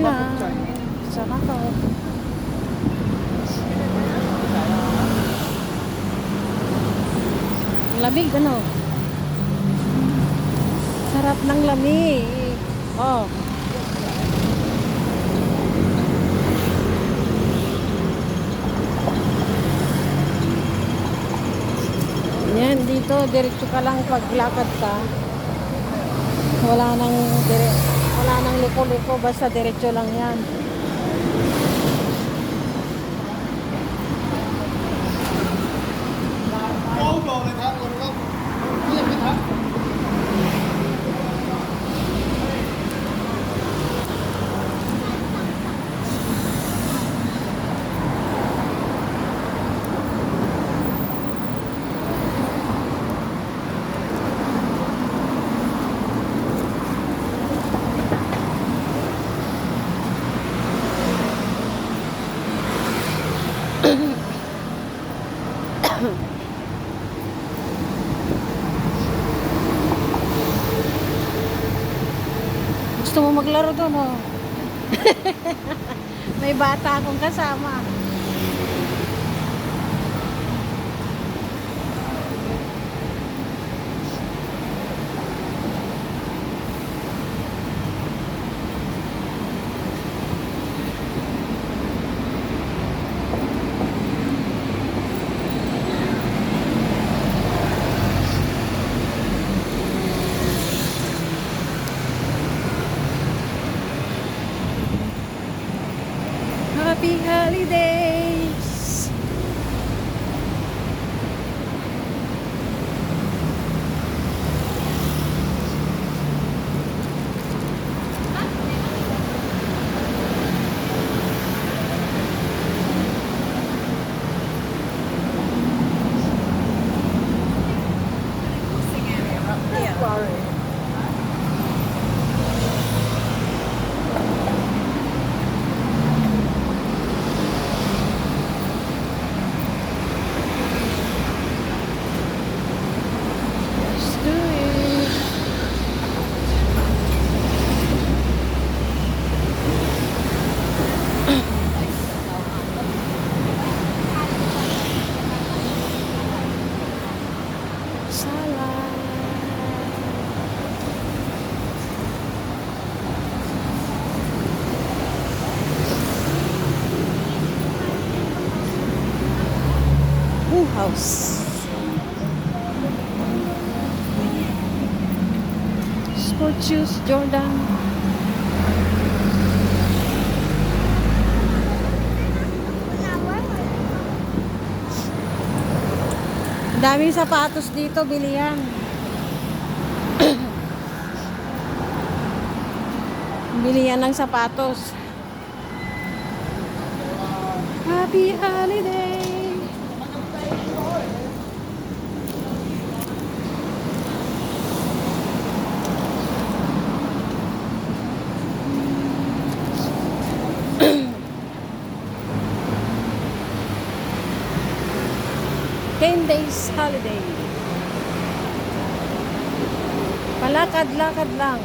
na. Sana to. Lamig, ano? Sarap ng lamig. Oh. Yan, dito, diretso ka lang paglakad ka. Wala nang liko-liko, basta diretso lang yan. Gusto mo maglaro doon, oh? May bata akong kasama. Happy holidays! Let's do it! Salad! House. Sport shoes, Jordan. Daming sapatos dito, bilihan. Bilihan ng sapatos. Happy holiday! Ten days holiday. Palakad-lakad lang.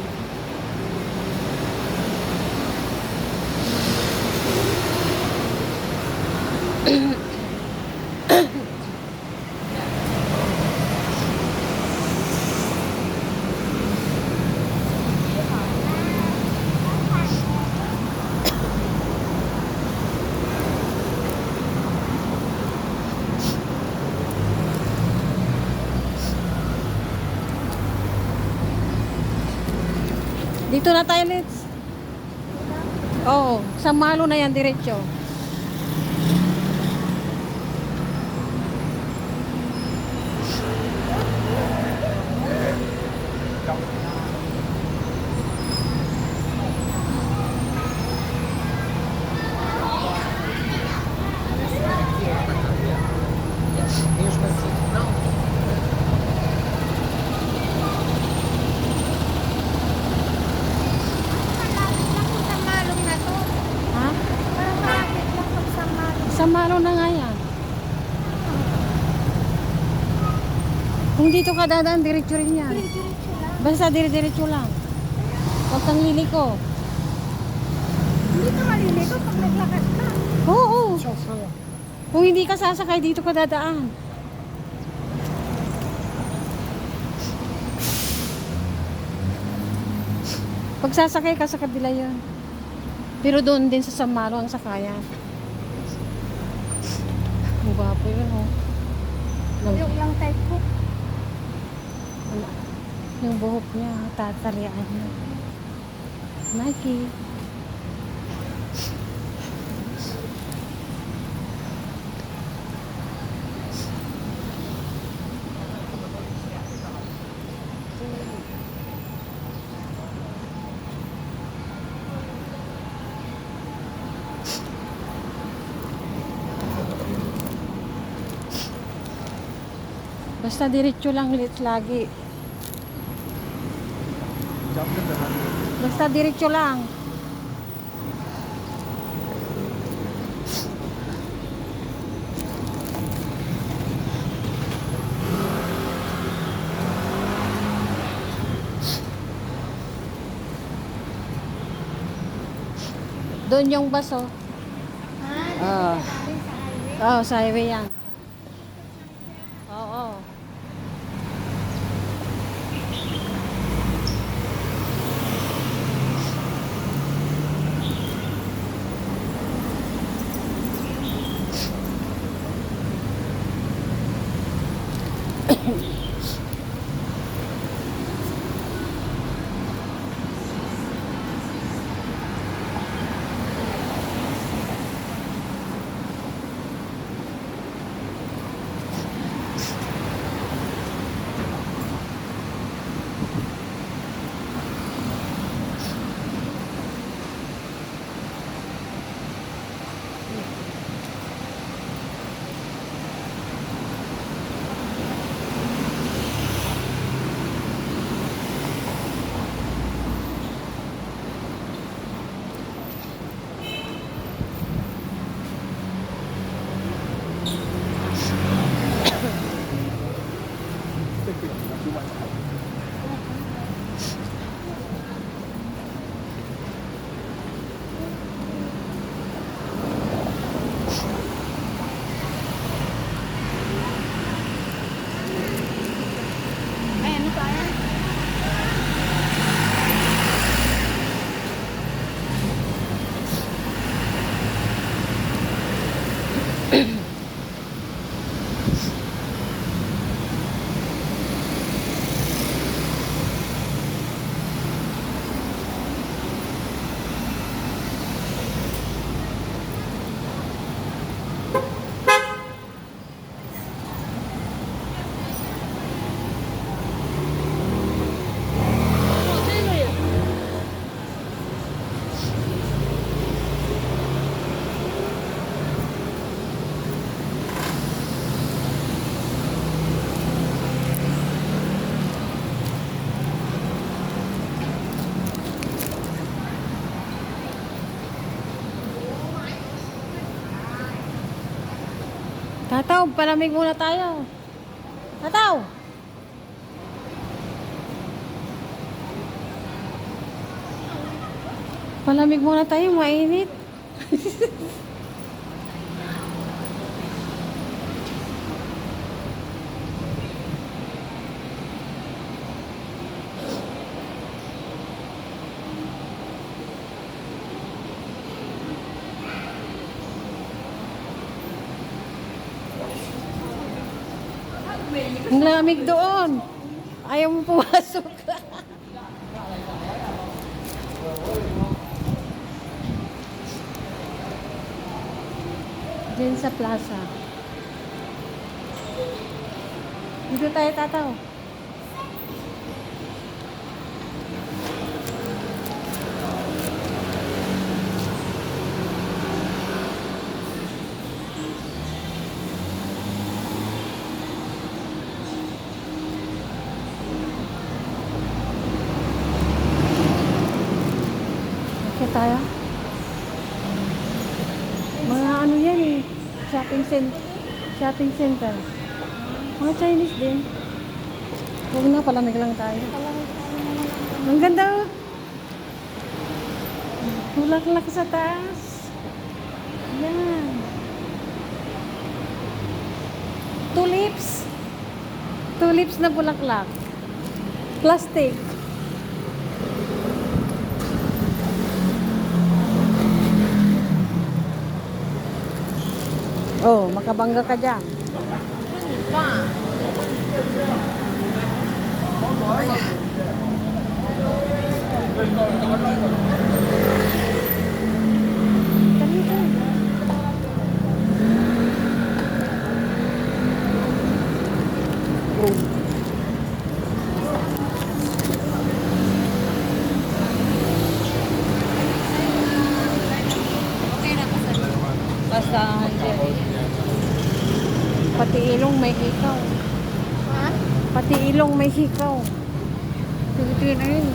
Dito na tayo, Liz. Oo, sa Malo na yan, diretso. Sa Malo na nga yan. Kung dito ka dadaan, diretso rin yan. Basta diretso lang. Huwag kang liliko. Hindi ka maliligo pag naglakad ka. Oo. Sasaya. Kung hindi ka sasakay, dito ka dadaan. Pag sasakay ka sa kabila yun. Pero doon din sa Samaro ang sakayan. Ang gwapo yun, oh. Yung lang type ko. Yung buhok niya, tatarian niya. Nike. Basta diretso lang ulit lagi. Basta diretso lang. Doon yung baso. Ah. Oh, sa highway yan. Oo. Ay, ano pa yan? Tataw, palamig muna tayo. Tataw! Palamig muna tayo, mainit. Ang lamig doon. Ayaw mo pumasok. Diyan sa plaza. Dito tayo, tataw. Okay tayo. Mga ano yan eh. Shopping center. Mga Chinese din. Huwag na, palamig lang tayo. Ang ganda. Puro bulaklak sa taas. Yan. Tulips. Tulips na bulaklak. Plastic. Oh, makabangga ka dyan. Dito. Basta pati ilong may hikaw. Ha? Pati ilong may hikaw. Tingin na yun.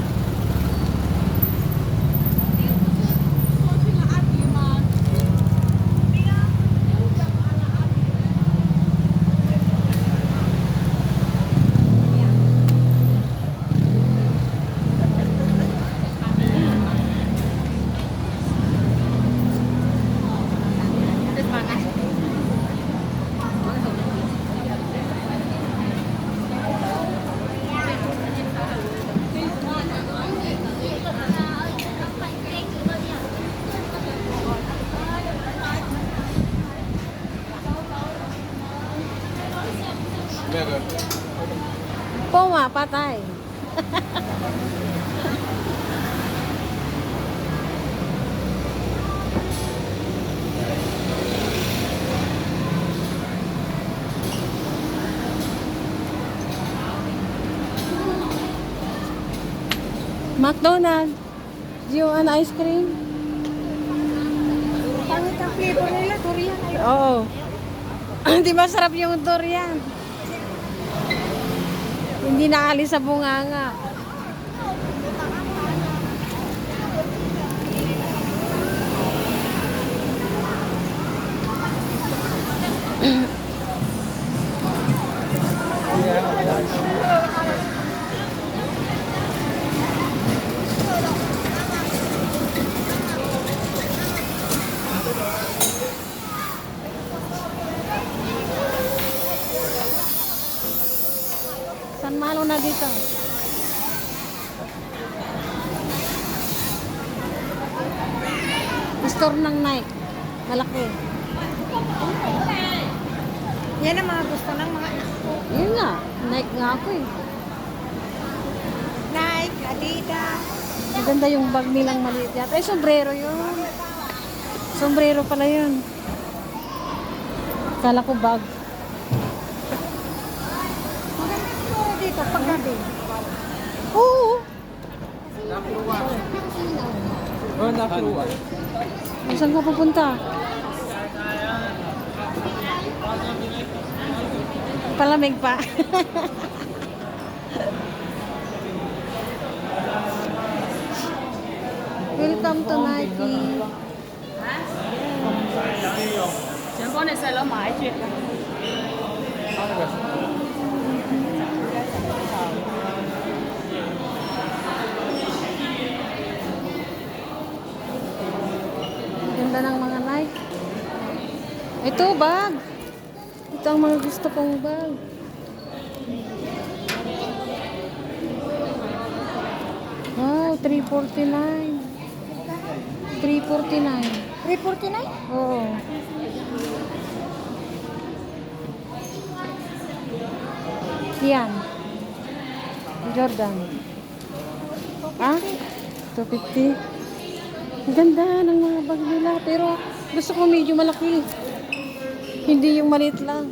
Poma, patay. McDonald's. Do you want ice cream? Pangit ang flavor nila, durian ay. Oo. Hindi masarap yung durian. Hindi naalis sa bunganga. San Malo na dito. Store ng Nike. Malaki. Yan ang mga gusto ng mga expo. Yun nga. Nike nga ako eh. Nike, Adidas. Maganda yung bag nilang maliit yata. Ay, sombrero yun. Sombrero pala yun. Kala ko bag. Maganda siguro dito, paggabi. Oo. Oh, nakuha. Saan ka pupunta? Palamig pa. Welcome to Nike. 想幫你細佬買住。 Ganda ng mga Nike. Ito, bag. Ito ang mga gusto kong bag. Wow, 349. 349. 349? Oo. Yan. Jordan. Ah? 250. Ang ganda ng mga bag nila. Pero gusto ko medyo malaki. Hindi yung maliit lang.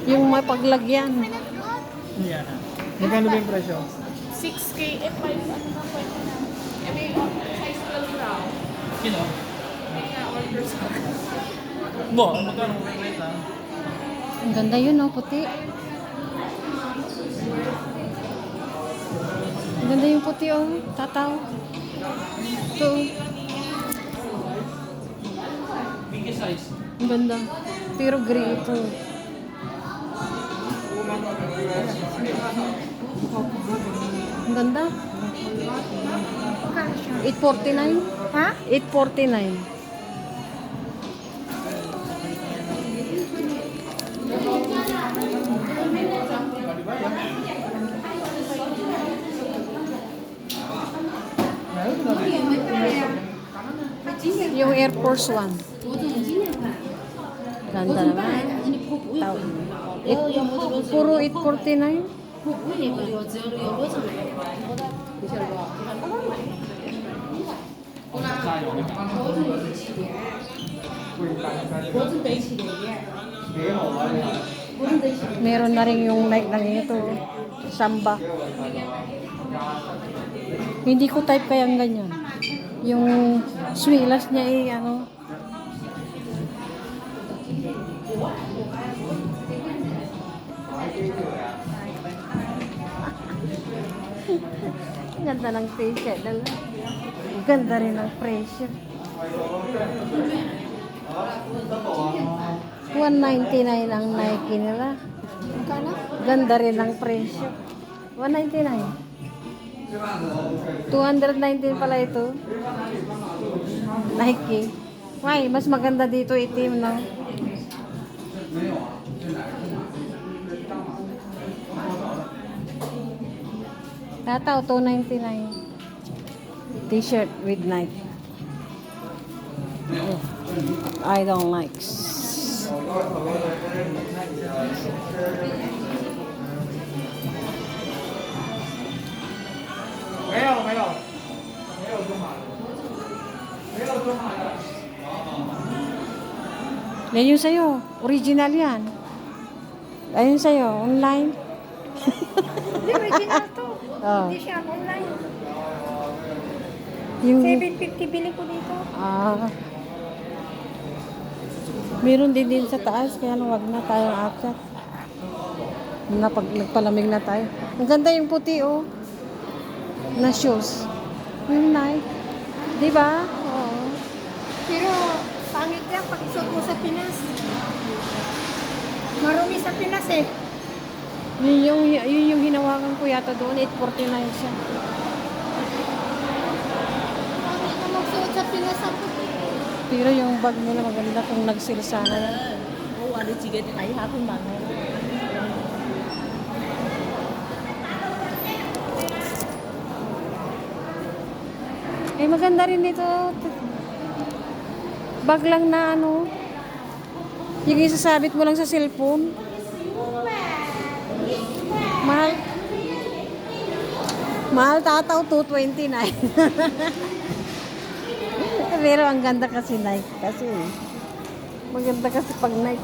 Yung may paglagyan. Yan. Magkano ba yung presyo? 6K, eh, 5, ano na pwede na. Eh, may size 12 na. Kilo? Kaya, orders ko. Bo, magkano ba yung rate? Ang ganda yun, no? Puti. Ang ganda yung puti, oh. Tataw. Ito. Big size. Ang ganda. Pero gray ito. Ang ganda. Magkano siya? 849. Ha? 849. Yung Air Force One. Ganda naman. Tao. Puro 849. Meron na rin yung Nike lang ito. Samba. Hindi ko type kayang ganyan. Yung swilas niya ano. Ganda ng t-shirt. Ganda rin ng presyo. 199 ang Nike nila. Magkano? Ganda rin ang presyo. 199. 219 pala ito. Nike. Why? Mas maganda dito itim, no? Tataw, 299. T-shirt with Nike. Oh, I don't like. Yan yung sa'yo. Original yan. Ayun sa'yo. Online. Hindi, original to. Oh. Hindi siya online. Yung, 750 bili ko dito. meron din sa taas. Kaya wag na tayong akyat. Nagpalamig na tayo. Ang ganda yung puti, oh. Na shoes. Yung Nike. Diba? Oo. Pero, pangit yan pag isuot mo sa Pinas. Marumi sa Pinas eh. Yun yung hinawakan ko yata doon. 849 siya. Pangit na magsuot sa Pinas ako. Pero yung bag nila maganda kung nag-sale sana yan. Eh, maganda rin dito. Bag lang na ano. Yung isasabit mo lang sa cellphone. Mahal. Mahal tataw, 229. Pero ang ganda kasi Nike. Kasi maganda kasi pag Nike.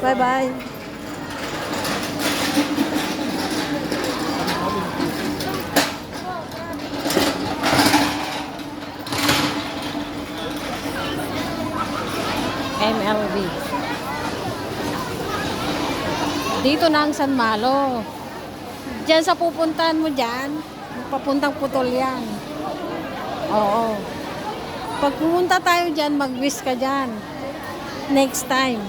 Bye-bye. MLB. Dito na ang San Malo. Diyan sa pupuntahan mo dyan, papuntang Putol yan. Oo. Pag pumunta tayo dyan, mag-wish ka dyan. Next time.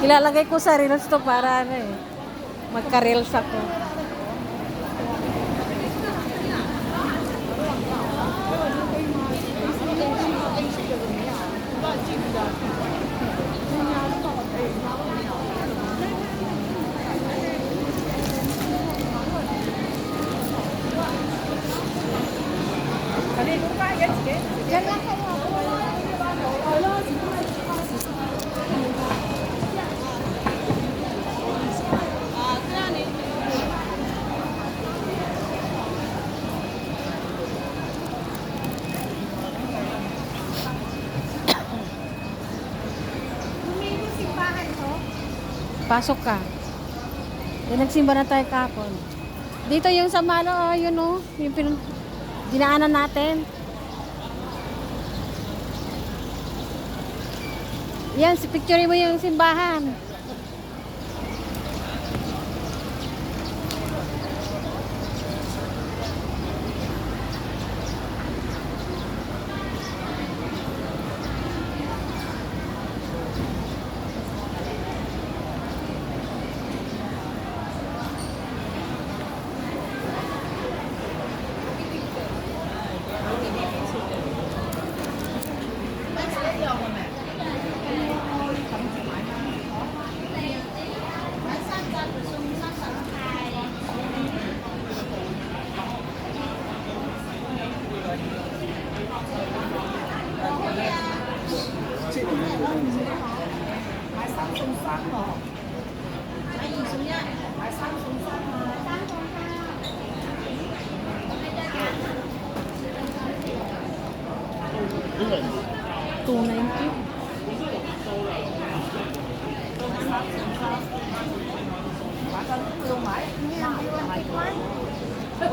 Ilalagay ko sa reels to para ano eh. Magka-reels ako. Diyan lang kayo. Domingo simbahan to. Pasok ka. Nagsimba na tayo kahapon. Dito yung sa Malo, yun o. Yung dinaanan natin. Yan, picture mo yung simbahan.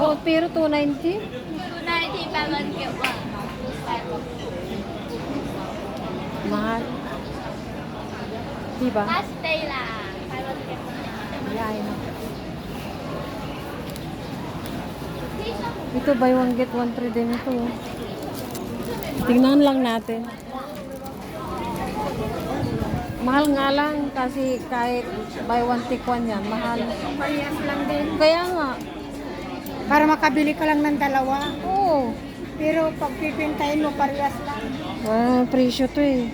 Oh, pero 290? 290 buy one get one. Mahal. Diba? Last day lang. Buy one get one. Yain mo. Ito, buy one get one free din ito. Tingnan lang natin. Mahal nga lang kasi kahit buy one take one yan, mahal. Parehas lang din. Kaya nga, Para makabili ka lang ng dalawa. oo. Pero pag pipintahin mo, parehas lang. Presyo to eh.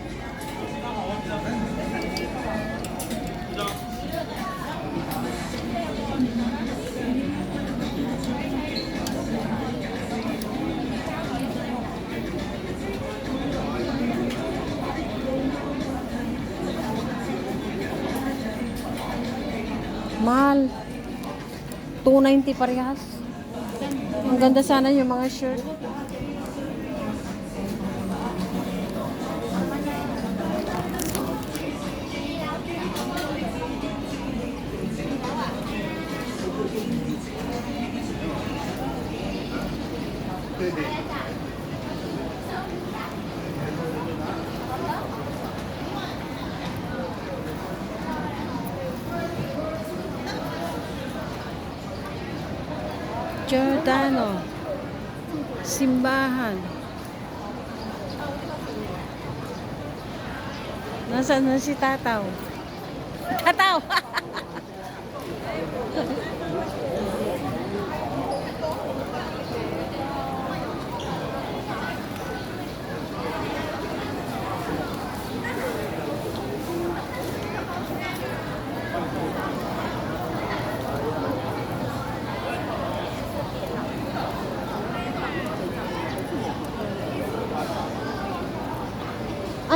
Mahal. 290 parehas. Ang ganda sana yung mga shirt. Giordano. Simbahan. Nasaan na si Tataw? Tataw!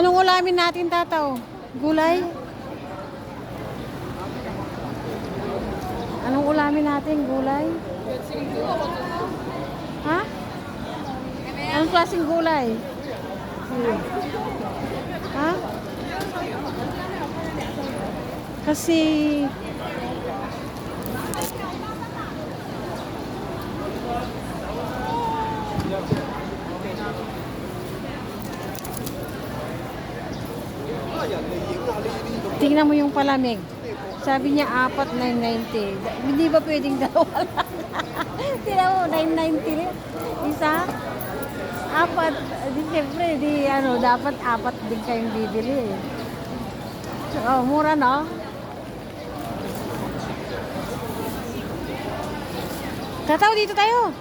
Anong ulamin natin, Tataw? Gulay? Anong ulamin natin? Gulay? Ha? Anong klaseng gulay? Ha? Kasi tingnan mo yung palamig. Sabi niya 4,990. Hindi ba pwedeng dalawa lang? Tingnan mo, 990 rin. Isa? 4. Di siyempre, dapat 4 din kayong bibili. Oh, mura no? Tataw, dito tayo.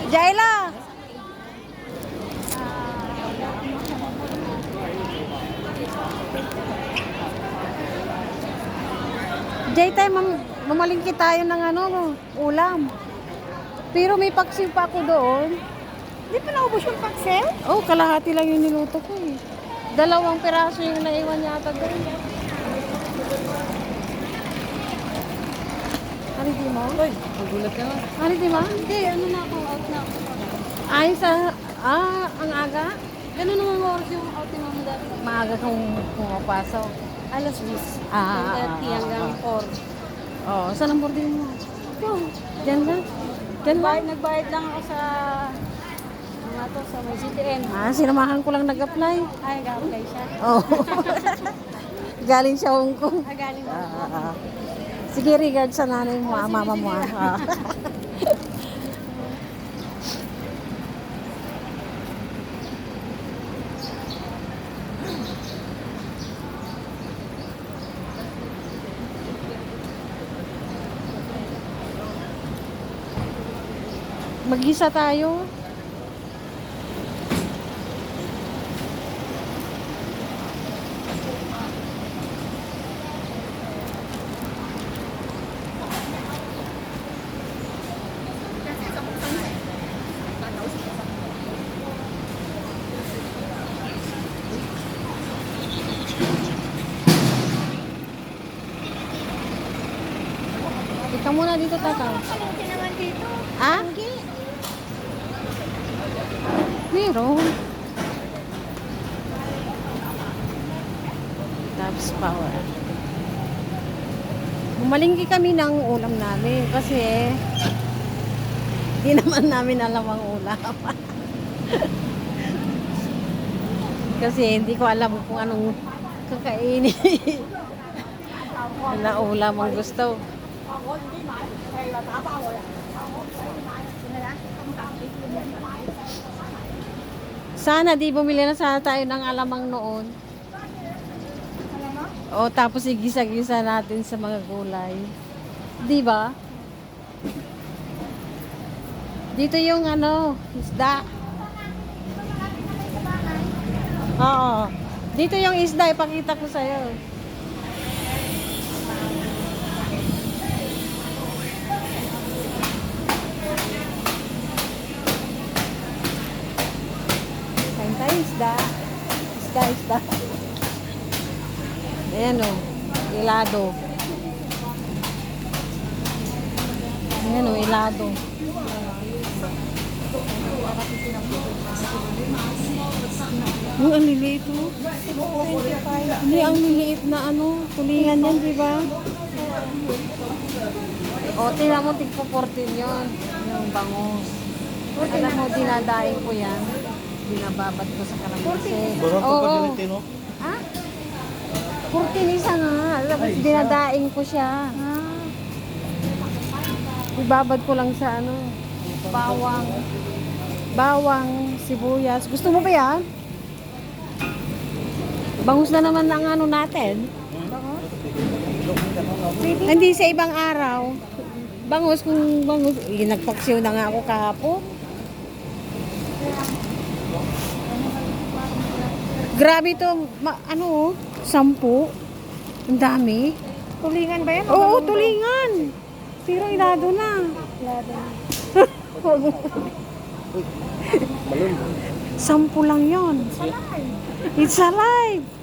Jaila! Daytime, mamalingki tayo ng ulam. Pero may paksiw pa ako doon. Di pa naubos yung paksel? Oh, kalahati lang yung niluto ko eh. 2 piraso yung naiwan yata doon. Ano di mo? Ay, magulat ka na. Ano di mo? Hindi, ano na ako, out na ako. Ay, ang aga? Ganun naman oras yung outing mo dati. Maaga kang pumapasok. Alas 10. Ah, 30 hanggang 4. Oh, saan ang boarding mo? Yung, Diyan ba? Diyan ba? nagbayad lang ako sa sa may CTN. Sinamahan ko lang nag-apply. Ay, ga-apply siya. Oh. Galing siya Hong Kong. Galing mo. Sige, regard sa nanay mo, mama mo. Mag-isa tayo. Ikaw muna dito, Tataw. Palengke naman dito. Ah? Meron. Tabs Power. Umalingki kami ng ulam namin kasi di naman namin alam ang ulam. Kasi hindi ko alam kung anong kakainin. Na ulam ang gusto. Sana di bumili na sana tayo ng alamang noon. O tapos igisa-gisa natin sa mga gulay. Di ba? Dito yung ano, isda. Oo. Dito yung isda, ipakita ko sa'yo. Kain tayo isda. Isda. Ayan o, ilado. Ayan o, ilado. Ang liliit mo. Hindi, ang liliit na ano, tulingan yan, di ba? O, tingnan mo, tigpo 14 yun. Yung bangus. Alam mo, dinadaing ko yan. Binababat ko sa kalamansi. Oo. Ha? 14 isa nga. Tapos dinadaing ko siya. Ibabad ko lang sa ano, bawang, sibuyas. Gusto mo ba yan? Bangus na naman ang ano natin. Hindi sa ibang araw. Bangus kung bangus. Nagpaksiw na nga ako kahapon. Grabe to. Ano, 10. Ang dami. Tulingan ba yan? Oo, tulingan. Pero ilado na. Sampu lang yon. It's alive.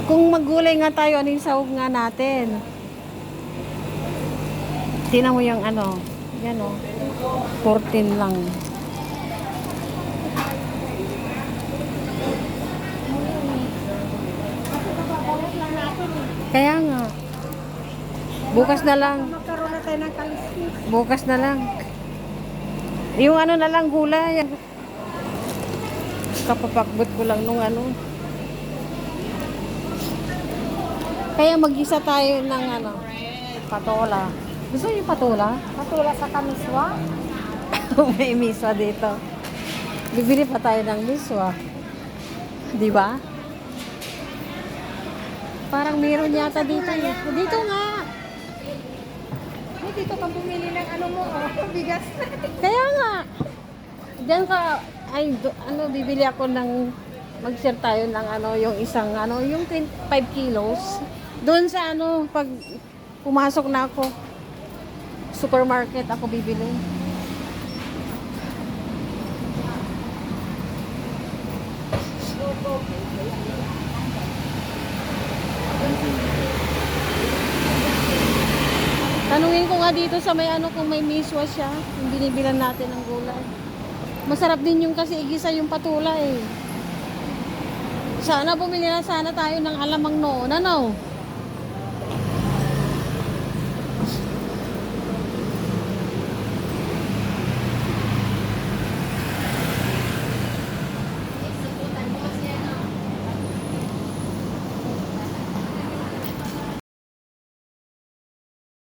Kung maggulay nga tayo, ano yung sahog nga natin? Tingnan mo yung ano. Yan o. 14 lang. Kaya nga. Bukas na lang. Magkaroon na tayo ng kaliskis. Bukas na lang. Yung ano na lang gulay. Kapapakbot ko lang nung ano. Kaya mag-isa tayo ng ano, patola. Gusto niyo patola? Matula sa kamiswa. May miswa dito. Bibili pa tayo ng miswa. Di ba? Parang meron yata dito. Dito nga. Ay, dito ka bumili ng ano mo, bigas. Kaya nga. Diyan ka, ano, bibili ako ng, mag-share tayo ng ano, yung isang, ano, yung 25 kilos. Doon sa ano, pag pumasok na ako, supermarket, ako bibili. Tanungin ko nga dito sa may ano kung may miswa siya, yung binibilan natin ng gulay. Masarap din yung kasi igisa yung patula eh. Sana bumili na sana tayo ng alamang noon, ano?